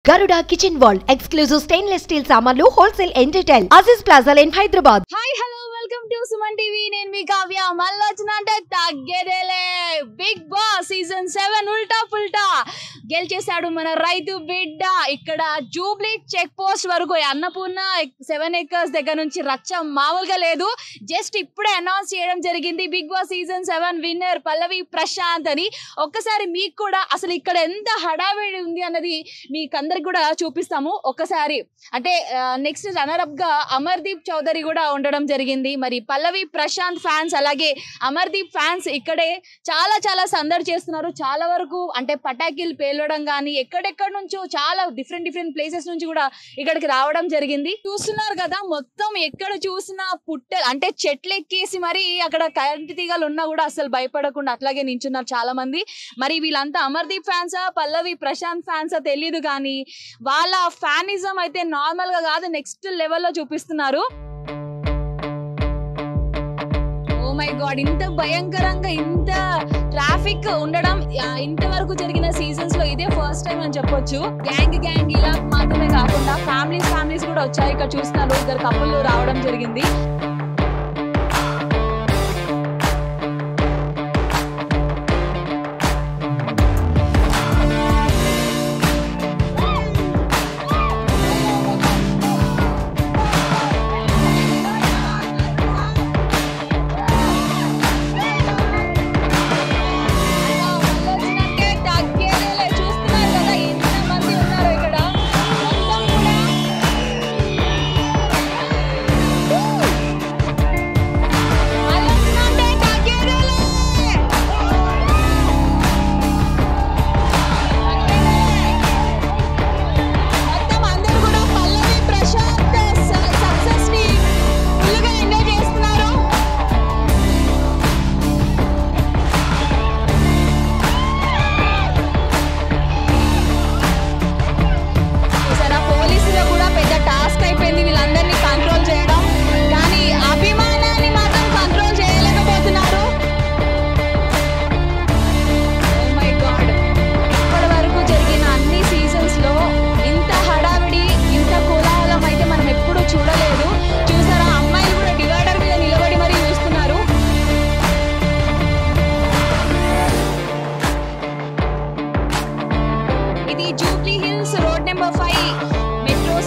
Garuda Kitchen World exclusive stainless steel samanlu wholesale and retail Aziz Plaza in Hyderabad. Hi, hello, welcome to Suman TV. నేను మీ కావ్య మళ్ళీ వచ్చినంటే తగ్గేదేలే. Big boss season 7 ఉల్టా పుల్టా గెలిచేశాడు మన రైతు బిడ్డ. ఇక్కడ జూబ్లీ చెక్ పోస్ట్ వరకు అన్నపూర్ణ 7 acres దగ్గర నుంచి రచ్చ మామూలుగా లేదు. జస్ట్ ఇప్పుడే అనౌన్స్ చేయడం జరిగింది బిగ్ బాస్ సీజన్ 7 విన్నర్ పల్లవి ప్రశాంత్ అని. ఒక్కసారి మీకు కూడా అసలు ఇక్కడ ఎంత హడావిడి ఉంది అన్నది మీకు అందరికి కూడా చూపిస్తాము. ఒక్కసారి అంటే నెక్స్ట్ రన్నర్ అప్ గా అమర్దీప్ చౌదరి కూడా ఉండడం జరిగింది. మరి పల్లవి ప్రశాంత్ ఫ్యాన్స్ అలాగే అమర్దీప్ ఫ్యాన్స్ ఇక్కడే చాలా చాలా సందడి చేస్తున్నారు. చాలా వరకు అంటే పటాకీలు పేలవడం కానీ ఎక్కడెక్కడ నుంచో చాలా డిఫరెంట్ ప్లేసెస్ నుంచి కూడా ఇక్కడికి రావడం జరిగింది. చూస్తున్నారు కదా, మొత్తం ఎక్కడ చూసినా అంటే చెట్లు ఎక్కేసి మరి అక్కడ కరెంట్ తీగలు ఉన్నా కూడా అసలు భయపడకుండా అట్లాగే నించున్నారు చాలా మంది. మరి వీళ్ళంతా అమర్దీప్ ఫ్యాన్సా పల్లవి ప్రశాంత్ ఫ్యాన్సా తెలియదు కానీ వాళ్ళ ఫ్యానిజం అయితే నార్మల్ గా కాదు, నెక్స్ట్ లెవెల్లో చూపిస్తున్నారు. ఓ మై గాడ్, ఇంత భయంకరంగా ఇంత ట్రాఫిక్ ఉండడం ఇంతవరకు జరిగిన సీజన్స్ లో ఇదే ఫస్ట్ టైం అని చెప్పొచ్చు. గ్యాంగ్ ఇలా మాత్రమే కాకుండా ఫ్యామిలీస్ కూడా వచ్చాయి. ఇక్కడ చూస్తున్నారు, ఇద్దరు కపుల్ రావడం జరిగింది.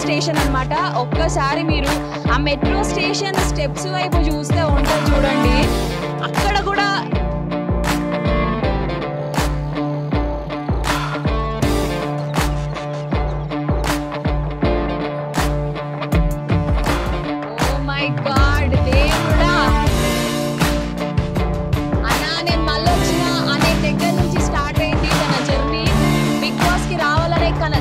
స్టేషన్ అన్నమాట. ఒక్కసారి మీరు ఆ మెట్రో స్టేషన్ స్టెప్స్ వైపు చూస్తే ఉంటుంది చూడండి, అక్కడ కూడా ఓ మై గాడ్ దేవుడా. అన్నా నేను మళ్ళీ వచ్చిన అనే దగ్గర నుంచి స్టార్ట్ అయింది తన జర్నీ. బిగ్ బాస్ కి రావాలనే తన